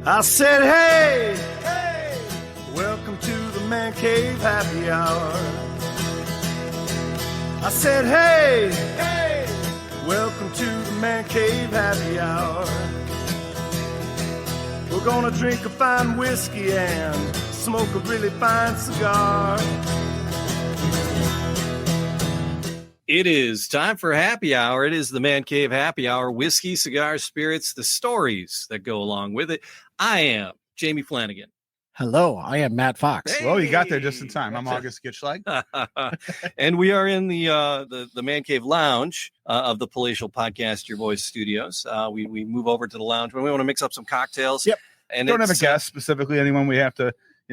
I said, hey, hey, welcome to the Man Cave Happy Hour. I said, hey, hey, welcome to the Man Cave Happy Hour. We're gonna drink a fine whiskey and smoke a really fine cigar. It is time for happy hour. It is the Man Cave Happy Hour. Whiskey, cigars, spirits, the stories that go along with it. I am Jamie Flanagan. Hello, I am Matt Fox. Hey. Well, you got there just in time. I'm August Gitschlag. And we are in the Man Cave Lounge of the Palatial Podcast Your Voice Studios. We move over to the lounge when we want to mix up some cocktails. Yep. And don't have a guest specifically, anyone we have to,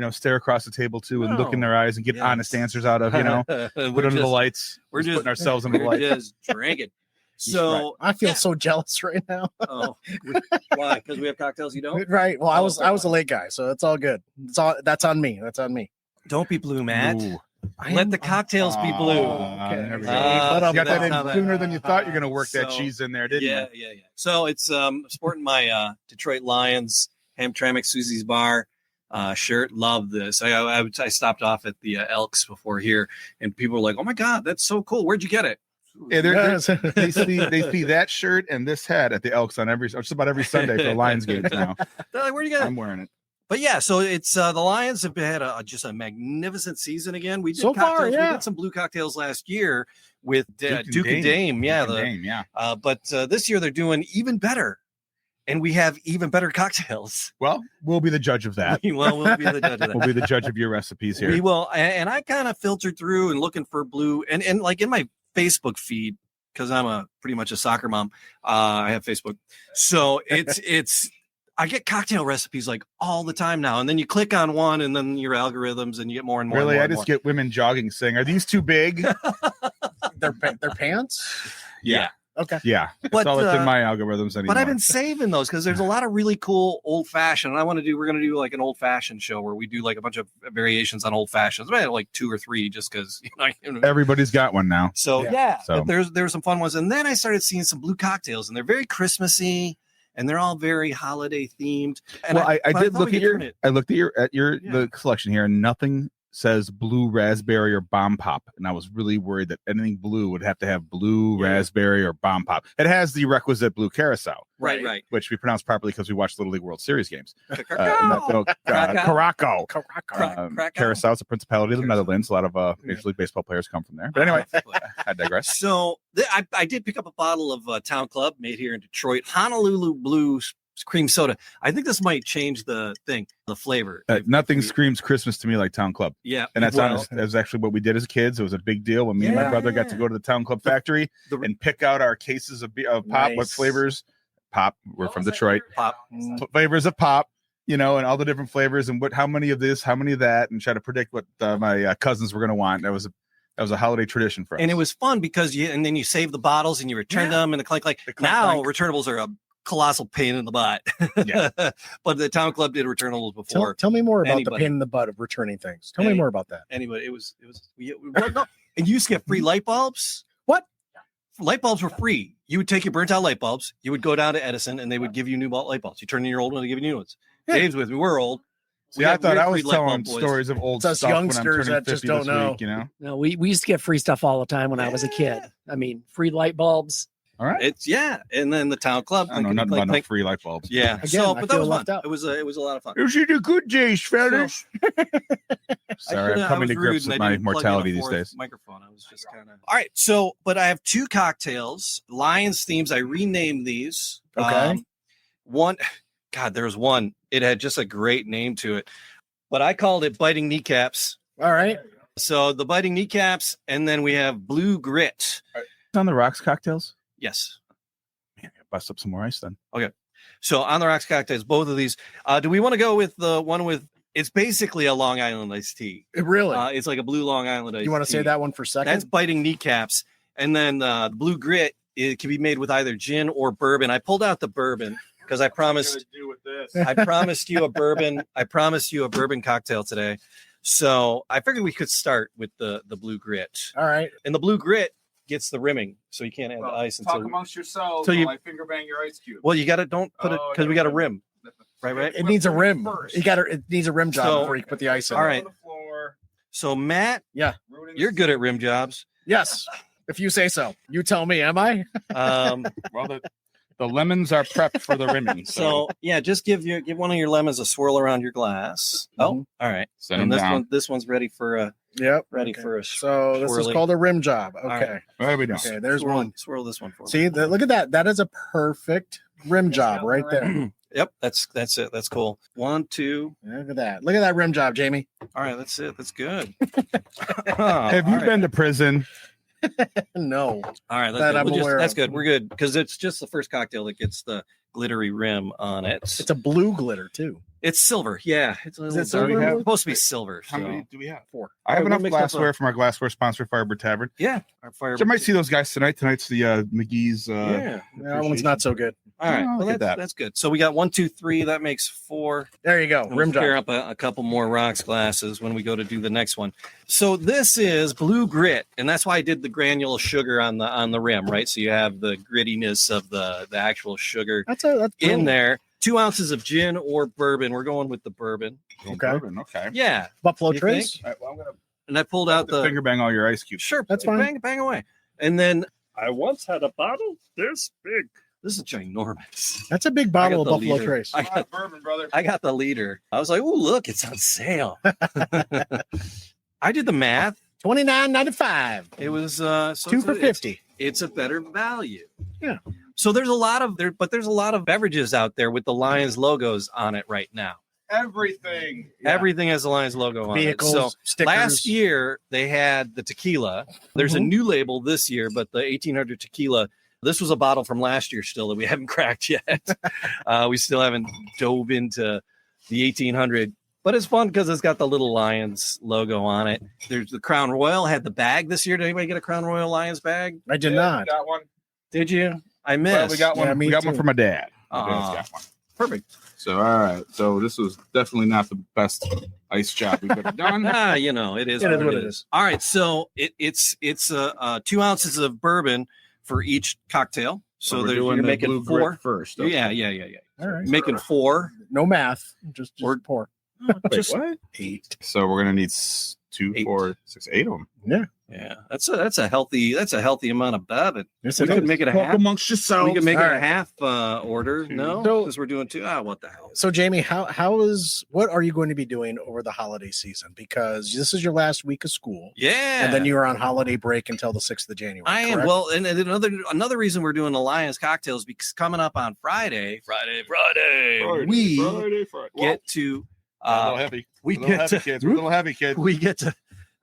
stare across the table to and look in their eyes and get honest answers out of, put under the lights. We're just putting ourselves under the lights. Just drinking. So I feel so jealous right now. Oh, why? Because we have cocktails you don't? Right. Well, I was a late guy, so it's all good. That's on me. That's on me. Don't be blue, Matt. Let the cocktails be blue. Okay. There we go. You got that in sooner than you thought. You're going to work that cheese in there, didn't you? Yeah. So it's sporting my Detroit Lions Hamtramck Susie's Bar shirt. Love this. I stopped off at the Elks before here, and people were like, "Oh my God, that's so cool! Where'd you get it?" Yeah, they see that shirt and this hat at the Elks on just about every Sunday for Lions games now. They're like, "Where do you get it?" I'm wearing it. But yeah, so it's the Lions have had just a magnificent season again. We did so cocktails. Far, yeah. We did some blue cocktails last year with Duke and Dame. Yeah, but this year they're doing even better, and we have even better cocktails. Well, we'll be the judge of that. We'll be the judge of that. We'll be the judge of your recipes here. We will, and I kind of filtered through and looking for blue, and like in my Facebook feed, because I'm pretty much a soccer mom. I have Facebook, so it's. I get cocktail recipes like all the time now, and then you click on one, and then your algorithms, and you get more and more. Really, and more I just get women jogging saying, "Are these too big?" Their pants. Yeah. Okay. Yeah. That's all that's in my algorithms anymore. But I've been saving those because there's a lot of really cool old fashioned. And we're going to do like an old fashioned show where we do like a bunch of variations on old fashions. I had like 2 or 3 just because everybody's got one now. So but there's some fun ones. And then I started seeing some blue cocktails, and they're very Christmassy. And they're all very holiday themed. And I looked at the collection here, and nothing says blue raspberry or bomb pop. And I was really worried that anything blue would have to have blue raspberry or bomb pop. It has the requisite Blue Curaçao, right, which we pronounce properly because we watched Little League World Series games. Curacao. Curaçao is a principality of the Netherlands. A lot of Major League Baseball players come from there. But anyway, I digress. So I did pick up a bottle of Town Club made here in Detroit, Honolulu Blue cream soda. I think this might change the flavor. Nothing screams Christmas to me like Town Club. Yeah, and that's honest. That's actually what we did as kids. It was a big deal when me and my brother got to go to the Town Club factory and pick out our cases of pop. Nice. What flavors? Pop. We're from Detroit. Pop flavors of pop. And all the different flavors and how many of this, how many of that, and try to predict what my cousins were going to want. That was a holiday tradition for us. And it was fun because then you save the bottles and you return them, and the clink. Now returnables are a colossal pain in the butt. But the Town Club did returnables before. Tell me more about the pain in the butt of returning things. Tell me more about that. Anyway, it was no, and you used to get free light bulbs. What? Light bulbs were free. You would take your burnt out light bulbs, you would go down to Edison, and they would give you new light bulbs. You turn in your old one, they give you new ones. Dave's with me. We're old. See, I thought I was telling stories of old stuff youngsters when I'm turning 50 that just don't know. Week, No, we used to get free stuff all the time when I was a kid. I mean, free light bulbs. All right. And then the Town Club. I don't know nothing about no free light bulbs. Yeah. Again, but that was fun. It was a lot of fun. You should a good days, fellas. Sorry, I'm coming to grips with my mortality these days. Microphone. I was just kind of. All right. So, but I have 2 cocktails, Lions themes. I renamed these. Okay. There's one. It had just a great name to it, but I called it Biting Kneecaps. All right. So the Biting Kneecaps, and then we have Blue Grit. On the Rocks cocktails? Yes. Man, bust up some more ice then. Okay. So on the Rocks cocktails, both of these. Do we want to go with the one with? It's basically a Long Island iced tea. Really? It's like a blue Long Island iced tea. You want to say that one for a second? That's Biting Kneecaps, and then the Blue Grit. It can be made with either gin or bourbon. I pulled out the bourbon because I promised. I promised you a bourbon. I promised you a bourbon cocktail today. So I figured we could start with the Blue Grit. All right. And the Blue Grit gets the rimming, so you can't add the ice until talk amongst yourselves. you I finger bang your ice cube. Well, you got to don't put it because we got a rim. Right. It needs a rim. It needs a rim job So- before you can put the ice in. All right. On the floor. So Matt, Yeah. you're good at rim jobs. Yes. If you say so. You tell me, am I? Well, the lemons are prepped for the rimming. So yeah, just give one of your lemons a swirl around your glass. Oh, all right. Send And them down. this one's ready for a Yep. for a So this is swirly. called a rim job. Okay. right. What are we doing? Okay. There's swirl, one. Swirl this one for me. See, look at that. That is a perfect rim job right there. Yep, that's it. That's cool. 1, 2. Look at that. Look at that rim job, Jamie. All right, that's it. That's good. Have you been to prison? No. All right, that I'm aware that's of. good. We're good because it's just the first cocktail that gets the glittery rim on it. It's a blue glitter too. It's silver. Yeah, it's a little silver? dark. We have- It's supposed to be silver. How so- many do we have? 4. I have we enough mixed up glassware from our glassware sponsor, Firebird Tavern. Yeah, our fire. So I might see those guys tonight. Tonight's the McGee's. Yeah. That one's not so good. All right. Oh, Well, look at that. that's good. So we got 1, 2, 3. That makes 4. There you go. And Rim we'll pair job. up a couple more rocks glasses when we go to do the next one. So this is blue grit, and that's why I did the granule sugar on the rim, right? So you have the grittiness of the actual sugar That's in brilliant. there. 2 ounces of gin or bourbon. We're going with the bourbon. Okay. Bourbon, okay. Yeah, Buffalo You Trace. All right, well, I'm gonna and I pulled out the finger bang all your ice cubes. sure. That's fine. Bang away, and then I once had a bottle this big. this is ginormous. That's a big bottle I of got the Buffalo leader. Trace. I got bourbon, brother. I got the leader. I was like, oh, look, it's on sale. I did the math. $29.95. It was so 2 for $50. It's a better value. Yeah. So there's a lot of there's a lot of beverages out there with the Lions logos on it right now. Everything. Everything has the Lions logo on Vehicles, it. So stickers. last year they had the tequila. There's a new label this year, but the 1800 tequila. This was a bottle from last year still that we haven't cracked yet. We still haven't dove into the 1800. But it's fun because it's got the little Lions logo on it. There's the Crown Royal had the bag this year. Did anybody get a Crown Royal Lions bag? I did not. Got one. Did you? I missed. Well, we got one. Yeah, me we got too. one from my dad. My Aw. dad's got one. Perfect. So all right. So this was definitely not the best ice job we could have done. You know, it is It is what what it it is. All right, so it's 2 ounces of bourbon for each cocktail. So we're there, doing you're the making blue 4. grit first. okay. Yeah. All right. Making 4. No math. Just Or- pour. Just what? 8. So we're gonna need 2, 8. 4, 6, 8 of them. yeah. That's a healthy amount of bourbon. Yes, We it could is. make it a Talk half. amongst yourselves. We could make it All a right. half order. No, So- because we're doing 2. What the hell? So Jamie, what are you going to be doing over the holiday season? Because this is your last week of school. Yeah, And then you are on holiday break until the 6th of January. I am. correct? Well, and another reason we're doing the Lions cocktails because coming up on Friday, we Friday. get to a little heavy. we a little get heavy, to kids. We're a little heavy, kids. we get to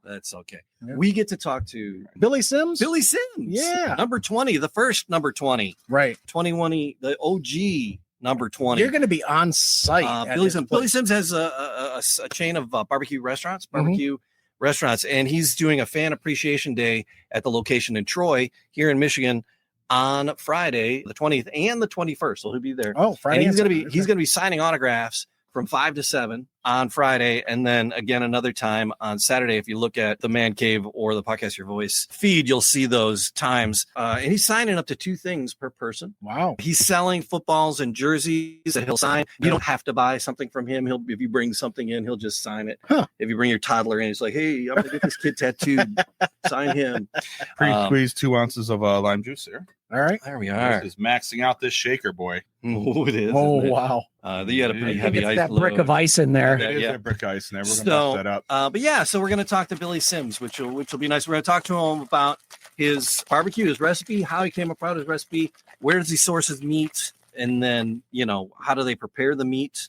that's okay. Yeah. We get to talk to Billy Sims? Billy Sims. Yeah. Number 20, the first number 20, Right. 21, the OG number 20. You're going to be on site. at Billy his Sims. place. Billy Sims has a chain of barbecue restaurants, Mm-hmm. and he's doing a fan appreciation day at the location in Troy here in Michigan on Friday, the 20th and the 21st. So he'll be there. Oh, Friday. And he's and gonna be Saturday. signing autographs from 5 to 7 on Friday, and then again another time on Saturday. If you look at the Man Cave or the Podcast Your Voice feed, you'll see those times. And he's signing up to 2 things per person. Wow. He's selling footballs and jerseys that he'll sign. You don't have to buy something from him. If you bring something in, he'll just sign it. Huh. If you bring your toddler in, he's like, "Hey, I'm gonna get this kid tattooed. Sign him." Pre-squeeze 2 ounces of lime juice here. All right. There we This are. is maxing out this shaker, boy. Oh, it is. Oh, isn't it? wow. You had a I pretty think heavy it's ice that brick load. of ice in there. Yeah, It is yeah. that brick ice in there. We're gonna So, bust that up. But yeah, so we're going to talk to Billy Sims, which will be nice. We're going to talk to him about his barbecue, his recipe, how he came about his recipe, where does he source his meat, and then how do they prepare the meat.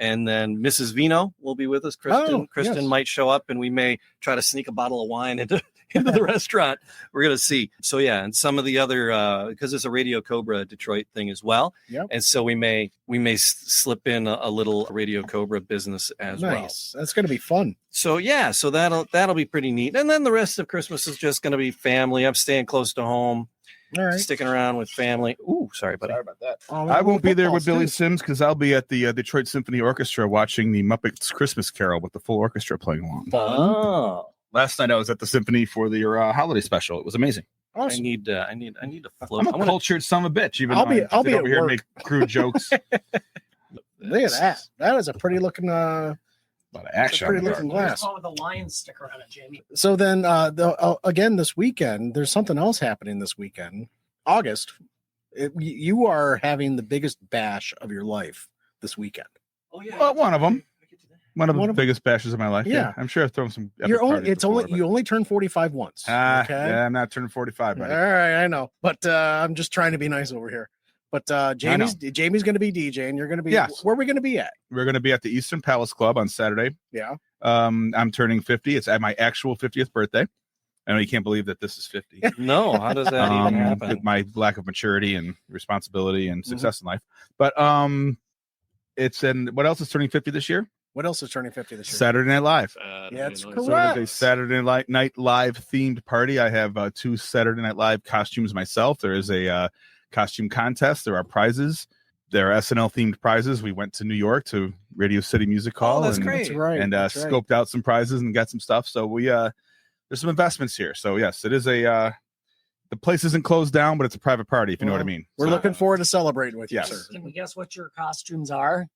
And then Mrs. Vino will be with us. Kristen yes. might show up, and we may try to sneak a bottle of wine into the restaurant. We're going to see. So yeah, and some of the other because it's a Radio Cobra Detroit thing as well. Yep. And so we may slip in a little Radio Cobra business as well. Nice. That's going to be fun. So yeah, so that'll be pretty neat. And then the rest of Christmas is just going to be family. I'm staying close to home, All right. sticking around with family. Ooh, sorry, buddy. Sorry about that. Oh, I won't be there with football's Billy good. Sims because I'll be at the Detroit Symphony Orchestra watching the Muppets Christmas Carol with the full orchestra playing along. Oh, Last night I was at the symphony for the holiday special. It was amazing. I Awesome. need to float. I'm a cultured son of a bitch. Even I'll though be- I I'll sit be over at here and work. make crude jokes. Look at that. That is a pretty looking A lot of action. pretty on the looking card. glass. With the lion sticker on it, Jamie. So then again this weekend, there's something else happening this weekend. August. You are having the biggest bash of your life this weekend. Oh yeah. Well, one of them. One of One the of- biggest bashes of my life. Yeah. I'm sure I've thrown some. epic You're only parties it's before, only you only turned 45 once. but- yeah, I'm not turning 45, All buddy. right, I know, but I'm just trying to be nice over here. But Jamie's going to be DJing. You're going to be. Yes. Where are we going to be at? We're going to be at the Eastern Palace Club on Saturday. Yeah. I'm turning 50. It's at my actual 50th birthday. I know you can't believe that this is 50. No, how does that even happen? With my lack of maturity and responsibility and success in life. But it's in what else is turning 50 this year? What else is turning 50 this year? Saturday Night Live. That's So correct. it is a Saturday Night Live themed party. I have 2 Saturday Night Live costumes myself. There is a costume contest. There are prizes. There are SNL themed prizes. We went to New York to Radio City Music Hall. that's and, great. That's right. And that's right. scoped out some prizes and got some stuff. So we there's some investments here. So yes, it is a the place isn't closed down, but it's a private party, if you know what I mean. We're So- looking forward to celebrating with you, Yes. sir. Can we guess what your costumes are?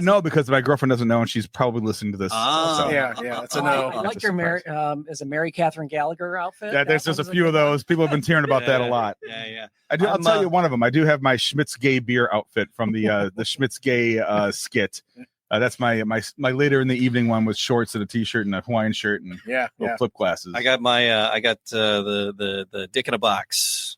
No, because my girlfriend doesn't know, and she's probably listening to this. Ah. so. Yeah, that's a I no. like It's a your Mary, surprise. is a Mary Catherine Gallagher outfit. Yeah, there's That just a one's few of good one. those. People have been tearing about that a lot. Yeah. I'll I'm, tell you one of them. I do have my Schmitz Gay beer outfit from the Schmitz Gay skit. That's my later in the evening one with shorts and a t-shirt and a Hawaiian shirt and Yeah, little flip glasses. I got my the dick in a box.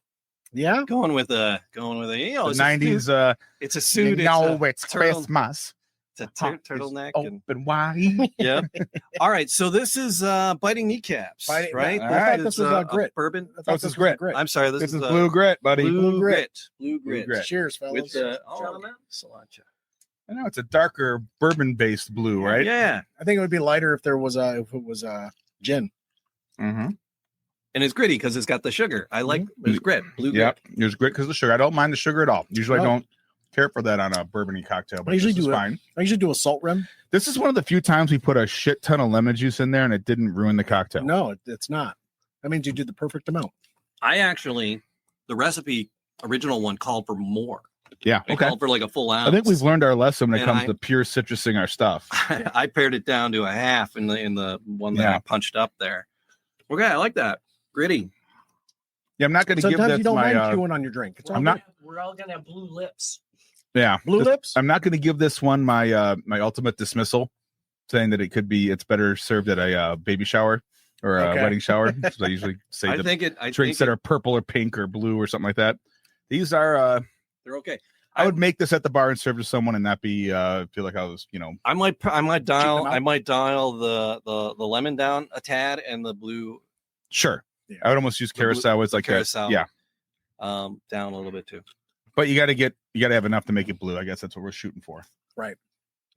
yeah. Going with a you know, the it's a 90s. suit. It's a suit. It's turtle- Christmas. It's a turtleneck. And, Open wide. yeah. All right. So this is biting kneecaps, Biting- right? I thought this was a grit. bourbon. I thought this is was grit. I'm sorry. This is a blue grit, buddy. Blue grit. Blue grit. grit. Cheers, fellas. With the Gentlemen. cilantro. I know it's a darker bourbon-based blue, right? Yeah. I think it would be lighter if it was gin. Mm-hmm. And it's gritty because it's got the sugar. I like there's grit. Blue Yep. grit. There's grit because of the sugar. I don't mind the sugar at all. Usually I Oh. don't care for that on a bourbony cocktail, but I usually this is do it. fine. I usually do a salt rim. This is one of the few times we put a shit ton of lemon juice in there and it didn't ruin the cocktail. No, it's not. That means you do the perfect amount. I actually, the recipe original one called for more. Yeah. It Okay. called for like a full ounce. I think we've learned our lesson when it And comes to pure citrusing our stuff. I pared it down to a half in the one that Yeah. I punched up there. Okay, I like that. Gritty. Yeah, I'm not going to give Sometimes this you don't my. mind chewing on your drink. It's all I'm not- We're all gonna have blue lips. Yeah, Blue this- lips? I'm not going to give this one my my ultimate dismissal, saying that it's better served at a baby shower or a Okay. wedding shower. So I usually say I the think drinks that are purple or pink or blue or something like that. These are. they're okay. I would make this at the bar and serve to someone and not be feel like I was, I might dial them out? the lemon down a tad and the blue sure. Yeah. I would almost use The blue- Curacao as like Curacao. a, yeah. Down a little bit too. But you got to have enough to make it blue. I guess that's what we're shooting for. Right.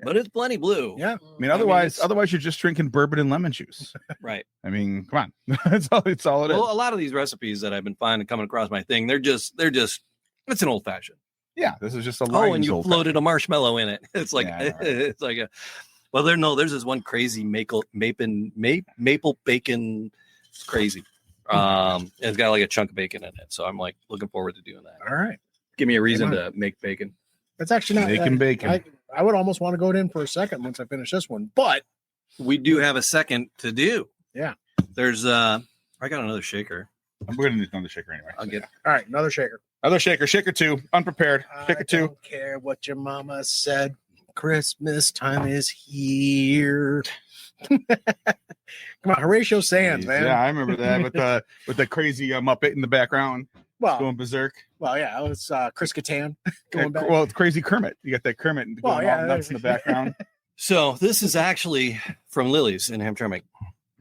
But it's plenty blue. Yeah. I mean, otherwise it's- you're just drinking bourbon and lemon juice. Right. I mean, come on, it's all it is. Well, a lot of these recipes that I've been finding coming across my thing, they're just it's an old fashioned. Yeah, this is just a Oh, and you old floated a marshmallow in it. It's like Yeah, I know, right? it's like a. Well, there's this one crazy maple bacon. It's crazy. It's got like a chunk of bacon in it, so I'm like looking forward to doing that. All right. Give me a reason Come to make bacon. That's actually not Making bacon. I would almost want to go in for a second once I finish this one, but We do have a second to do. Yeah. There's I got another shaker. We're gonna need another shaker anyway. I'll get. all right, another shaker. Another shaker 2, unprepared. Shaker 2. Don't care what your mama said. Christmas time is here. Come on, Horatio Sands, man. Yeah, I remember that with the crazy Muppet in the background Well, going berserk. yeah, it was Chris Kattan going back. Well, it's crazy Kermit. You got that Kermit Well, going yeah, all nuts in the background. So this is actually from Lily's in Hamtramck.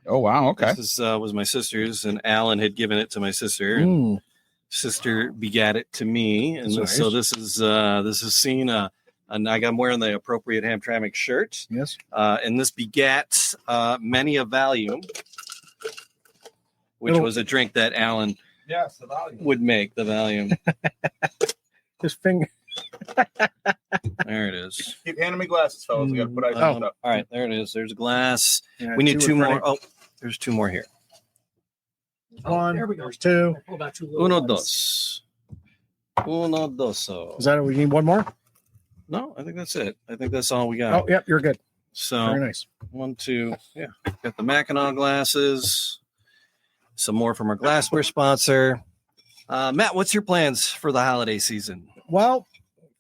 Oh wow, okay. This was my sister's, and Alan had given it to my sister. And Mm. sister begat it to me, and That's so nice. this is seen. And I'm wearing the appropriate Hamtramck shirt. Yes. And this begat many a volume, which Little- was a drink that Alan Yes, the volume. would make. The volume. His finger. There it is. Keep handing me glasses, fellas. I got to put ice All right, there it is. There's a glass. Yeah, We need two in front more. of Oh, there's two more here. One. There we go. There's two. Pull about two little Uno ones. dos. Uno doso. Is that we need one more? No, I think that's it. I think that's all we got. Oh, yep, you're good. So Very nice. 1, 2, yeah. Got the Mackinac glasses. Some more from our glassware sponsor. Matt, what's your plans for the holiday season? Well,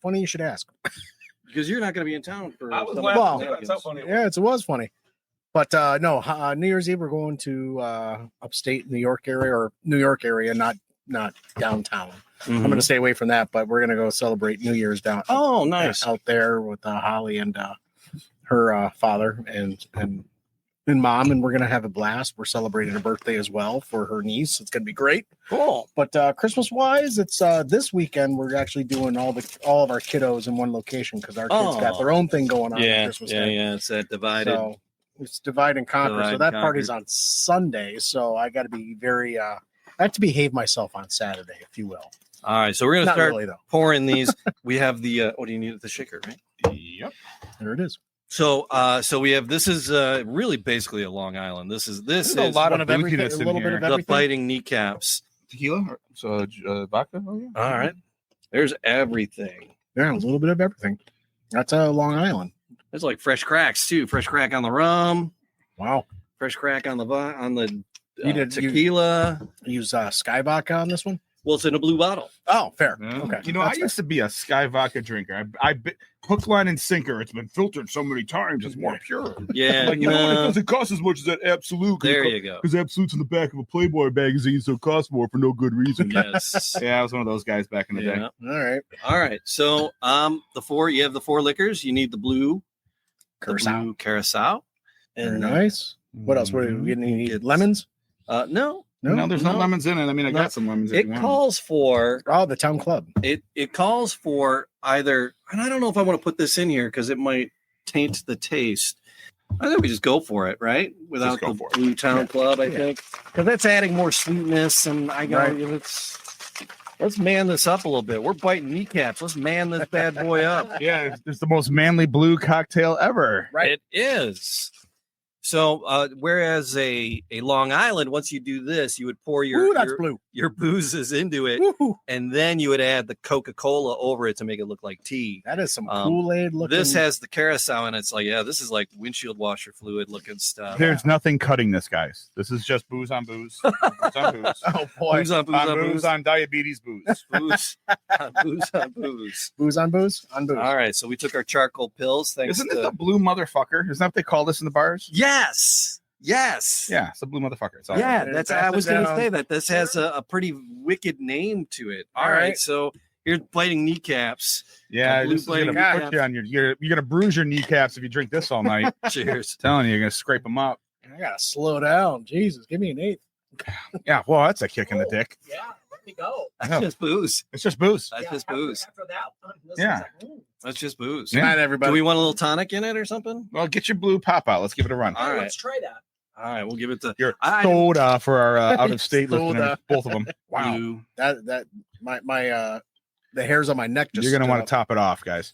funny you should ask. Because you're not going to be in town for. I was some laughing of the too. That's how funny it was. Yeah, it was funny. But no, New Year's Eve we're going to upstate New York area, not downtown. Mhm. I'm going to stay away from that, but we're going to go celebrate New Year's down. Oh, nice. Out there with Holly and her father and mom, and we're going to have a blast. We're celebrating her birthday as well for her niece. It's going to be great. Cool. But Christmas wise, it's this weekend. We're actually doing all of our kiddos in one location because our kids got their own thing going on. Yeah, Christmas yeah, Day. yeah. It's that divided. So it's divide and conquer. Divide So and that conquer. party's on Sunday. So I got to be very. I have to behave myself on Saturday, if you will. All right, so we're going to Not start really though. pouring these. We have the. What do you need? The shaker, right? Yep. There it is. So, we have. This is really basically a Long Island. This is There's a lot one of of everything, booziness a in little bit here. of the everything. Fighting Kneecaps. Tequila, vodka. Oh yeah. All right, there's everything. Yeah, a little bit of everything. That's Long Island. There's like fresh cracks too. Fresh crack on the rum. Wow. Fresh crack on the You did- tequila. Use Sky Vodka on this one. Well, it's in a blue bottle. Oh, fair. Yeah. Okay. You know, I That's fair. used to be a Sky vodka drinker. Hook, line, and sinker. It's been filtered so many times. It's more pure. Yeah, Like, you know what? It doesn't cost as much as that Absolute. there you go. Because Absolute's in the back of a Playboy magazine, so it costs more for no good reason. Yes. Yeah, I was one of those guys back in the day. Yeah. All right. All right. So, you have the 4 liquors. You need the blue Curaçao. Curacao. Very nice. What else? What do you need? It's- Lemons? No, No, there's no No. lemons in it. I mean, I No. got some lemons. if it you want. calls for Oh, the Town Club. it calls for either, and I don't know if I want to put this in here because it might taint the taste. I think we just go for it, right? Without go the for it. Blue Town Yeah. Club, I Yeah. think, because that's adding more sweetness. And I go, Right. let's man this up a little bit. We're biting kneecaps. Let's man this bad boy up. Yeah, it's the most manly blue cocktail ever. Right. It is. So, whereas a Long Island, once you do this, you would pour Ooh, that's blue. your boozes into it, Woo-hoo. and then you would add the Coca-Cola over it to make it look like tea. That is some Um, Kool-Aid looking. This has the Curacao, and it's like, yeah, this is like windshield washer fluid looking stuff. There's nothing cutting this, guys. This is just booze on booze. Booze on booze. Oh boy. Booze on booze on on booze booze. on diabetes booze. Booze on booze on booze. Booze on booze on booze. All right, so we took our charcoal pills. Thanks Isn't to it the blue motherfucker? Isn't that what they call this in the bars? yes. Yeah, it's the blue motherfucker. It's all Yeah, right. that's. Pass I it was going to down. say that this has a pretty wicked name to it. All All right, right. so here's biting kneecaps. Yeah, blue this is gonna flame put you on you're gonna bruise your kneecaps if you drink this all night. Cheers. Telling you, you're gonna scrape them up. I gotta slow down. Jesus, give me an 8. Yeah, well, that's a kick in the dick. Yeah, let me go. That's Yeah. just booze. It's just booze. That's just booze. After that one, this Yeah. was like, That's just booze. Yeah. Night, Do everybody. we want a little tonic in it or something? Well, get your blue pop out. Let's give it a run. All right. Let's try that. All right, we'll give it to Your I- soda for our out of state Soda. listeners, both of them. Wow. blue. That my the hairs on my neck just. You're gonna stood want up. to top it off, guys.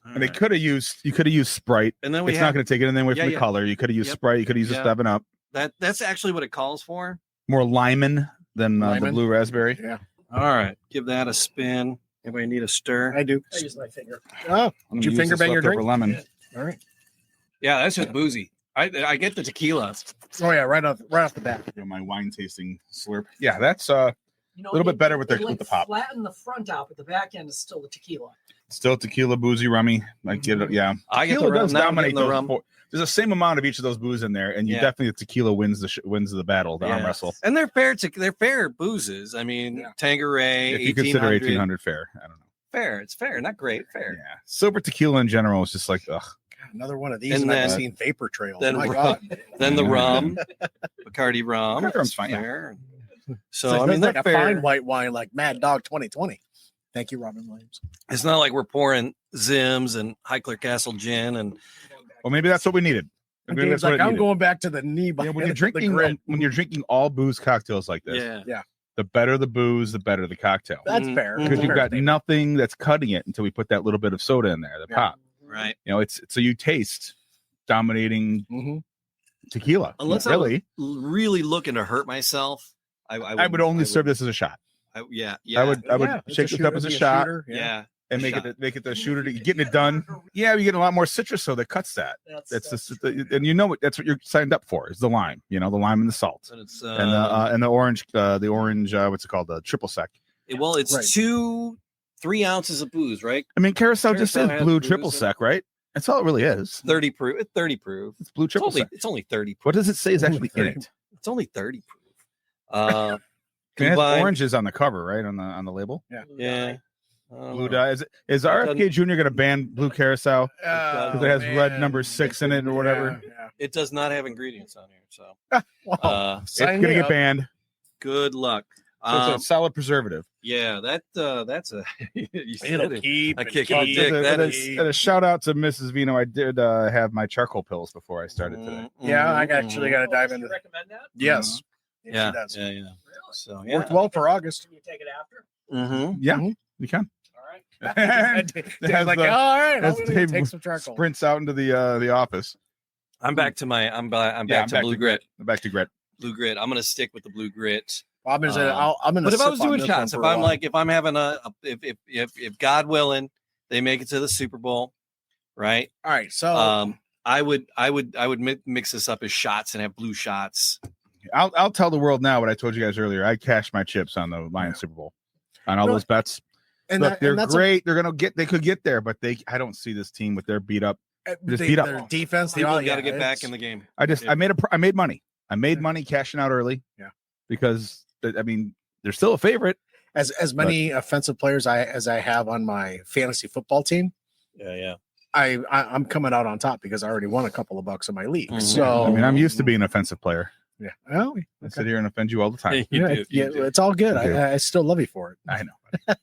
All And they right. could have used. You could have used Sprite. And then we It's have not going to take anything away Yeah, from the yeah. color. You could have used Yep. Sprite. You could have used Yeah. a 7-Up. that's actually what it calls for. More lemon than the Lemon? blue raspberry. Yeah, All right, give that a spin. Anybody need a stir? I do. I use my finger. Oh, I'm Did gonna you use finger this bang your leftover drink? lemon. all right. Yeah, that's just boozy. I get the tequila. Oh yeah, right off the bat. You know, my wine tasting slurp. Yeah, that's You know, Little bit better with the- they, with the pop. Flatten the front out, but the back end is still the tequila. still tequila, boozy, rummy. I get it. Yeah, I get the tequila rum. does Now I'm dominate getting the those rum. four. There's the same amount of each of those booze in there, and you Yeah. definitely the tequila wins the battle, the arm Yeah. wrestle. And they're fair. They're fair boozes. I mean, Yeah. Tanqueray, If you consider 1800 fair, I don't know. fair. It's fair, not great. Fair. Yeah, silver tequila in general is just like ugh. God, another one of these, And and I've then- seen vapor trails. then Oh my rum. God. Then the Yeah. rum, Bacardi rum. Bacardi rum's it's fine, yeah. fair. So It's I mean, like they're a fair. fine white wine, like Mad Dog 2020. Thank you, Robin Williams. It's not like we're pouring Zims and Highclere Castle gin and Well, maybe that's what we needed. Maybe Dave's that's what like, it I'm needed. going back to the knee. Yeah, when the you're drinking grid. when you're drinking all booze cocktails like this, yeah. the better the booze, the better the cocktail. That's Mhm. fair. Because Because you've Fair got statement. nothing that's cutting it until we put that little bit of soda in there, the Yeah. pop. Right. You know, it's so you taste dominating Mhm. tequila. Unless I really, Really looking to hurt myself. I I would only serve this as a shot. yeah. Yeah. I would Yeah, it's shake a this up shooter, as a be shot. shooter, Yeah. and make it the shooter to getting it done. Yeah, you get a lot more citrus, so that cuts that. That's and you know what? That's what you're signed up for is the lime. You know, the lime and the salt, And it's and the orange. What's it called? The triple sec. It's Right. 2-3 ounces of booze, right? I mean, Curacao just Curacao is has blue booze triple in it. sec, right? That's all it really is. 30 proof. It's 30 proof. It's blue triple sec. It's only 30 proof. What does it say is actually in it? It's only 30 proof. I mean, it has Combined- oranges on the cover, right? On the label. Yeah. Blue dye. Is RFK Jr. going to ban Blue Curacao because it has red number 6 in it or whatever? Yeah. It does not have ingredients on here, so Well, It's sign going to me get up. banned. good luck. So it's a solid preservative. Yeah, that's a you said It'll it. keep I and kick keep my dick. and That keep. And a shout out to Mrs. Vino. I did have my charcoal pills before I started today. Yeah, I actually got to dive into that. Recommend that? Yes. Yeah, She does. yeah. So Worked well for August. Can you take it after? Mm-hmm. Yeah, Mhm. you can. All right. Dave's like, all right, I'm as gonna Dave take some charcoal. Sprints out into the office. I'm back to my I'm back Yeah, to blue grit. Back to grit. Blue grit. I'm gonna stick with the blue grit. Well, I'm gonna. But if I was sip on doing this shots, one if for a I'm while. like, if I'm having if God willing, they make it to the Super Bowl, right? all right, so I would mix this up as shots and have blue shots. I'll tell the world now what I told you guys earlier. I cashed my chips on the Lions Super Bowl on all No, those bets. and Look, that- they're and that's great. They could get there, but I don't see this team with their beat up. Just beat up. their defense. They People all got to get back in the game. I made money. I made money cashing out early. Yeah. Because I mean, they're still a favorite. as many offensive players as I have on my fantasy football team. Yeah. I'm coming out on top because I already won a couple of bucks in my league. Mhm. So I mean, I'm used to being an offensive player. yeah. Well, I sit here and offend you all the time. You yeah, do, you do. it's all good. You do. I still love you for it. I know.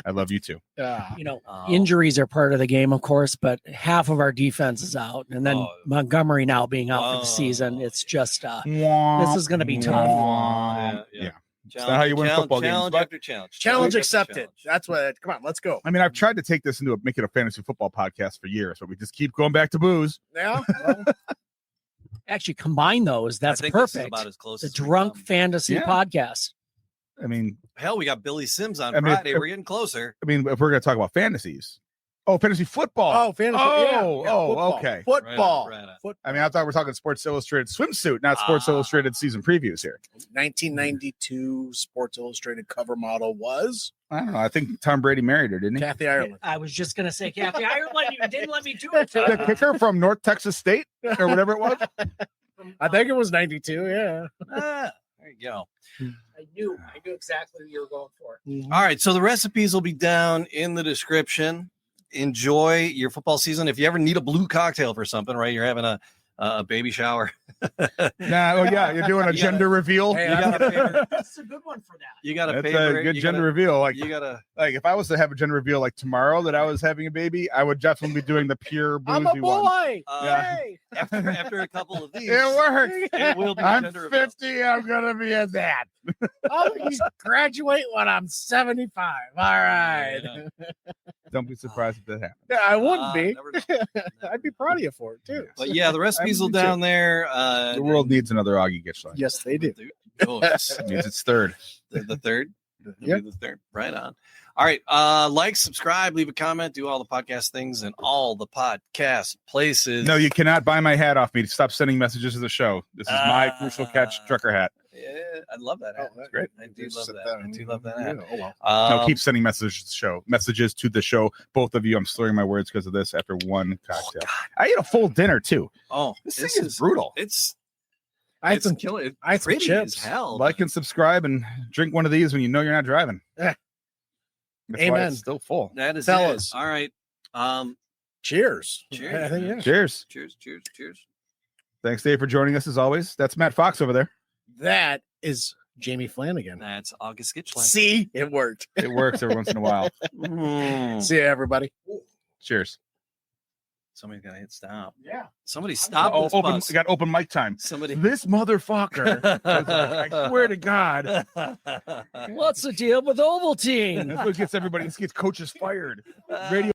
I love you too. Yeah. You know, Oh. injuries are part of the game, of course, but half of our defense is out, and then Oh. Montgomery now being out for Oh. the season. It's just This is gonna be tough. Yeah. It's not how you win football games, Challenge but- after challenge. Challenge after accepted. challenge. That's what. Come on, let's go. I mean, I've tried to take this into make it a fantasy football podcast for years, but we just keep going back to booze. Yeah. Well, actually combine those. That's I think this is perfect. about as close The as we drunk come. fantasy Yeah. podcast. I mean, Hell, we got Billy Sims on I mean, Friday. We're getting closer. if we're going to talk about fantasies, fantasy football. oh, fantasy. Oh, yeah, oh, football. okay. Football. Right on. Foot- I mean, I thought we're talking Sports Illustrated swimsuit, not Sports Illustrated season previews here. 1992 Sports Illustrated cover model was I don't know. I think Tom Brady married her, didn't he? Kathy Ireland. I was just gonna say, Kathy Ireland, you didn't let me do it. The kicker from North Texas State or whatever it was. I think it was 92. Yeah. There you go. I knew exactly what you were going for. All right. So the recipes will be down in the description. Enjoy your football season. If you ever need a blue cocktail for something, right? You're having a baby shower. You're doing a You gender reveal. Hey, You got a favorite. That's a good one for that. You got a That's favorite. a good you gender gotta, reveal. Like You got a. if I was to have a gender reveal like tomorrow that I was having a baby, I would definitely be doing the pure boozy I'm a boy. one. Yeah. After a couple of these, It works. it will be I'm gender reveal. 50. I'm gonna be a dad. Oh, he's graduate when I'm 75. All right. Yeah. Don't be surprised if that happens. Yeah, I wouldn't be. Never know. I'd be proud of you for it too. But yeah, the recipes will Me too. down there. The world needs another Augie Gitchline. Yes, they do. Oh, yes. It means it's third. The third. It'll Yep. be the third. Right on. All right. Like, subscribe, leave a comment, do all the podcast things and all the podcast places. No, you cannot buy my hat off me. Stop sending messages to the show. This is my crucial catch trucker hat. Yeah, I love that. hat. that's great. I do love that. I do love that. hat. Oh, well. No, keep sending messages to the show. Both of you. I'm slurring my words because of this after one cocktail. I ate a full dinner too. Oh, This thing is brutal. It's I had some killer. It's I had some pretty chips. as hell. Like and subscribe and drink one of these when you know you're not driving. Yeah. That's why Amen. it's still full. that is Fellas. it. All right. Cheers. Cheers. I think, yeah. Cheers. Cheers. Thanks, Dave, for joining us as always. That's Matt Fox over there. That is Jamie Flanagan. That's August Gitchline. See, it worked. It works every once in a while. Mm. See you, everybody. Cheers. Somebody's got to hit stop. Yeah. Somebody stop Oh, this open. bus. We got open mic time. Somebody. This motherfucker. I swear to God. What's the deal with Ovaltine? That's what gets everybody. This gets coaches fired. Radio.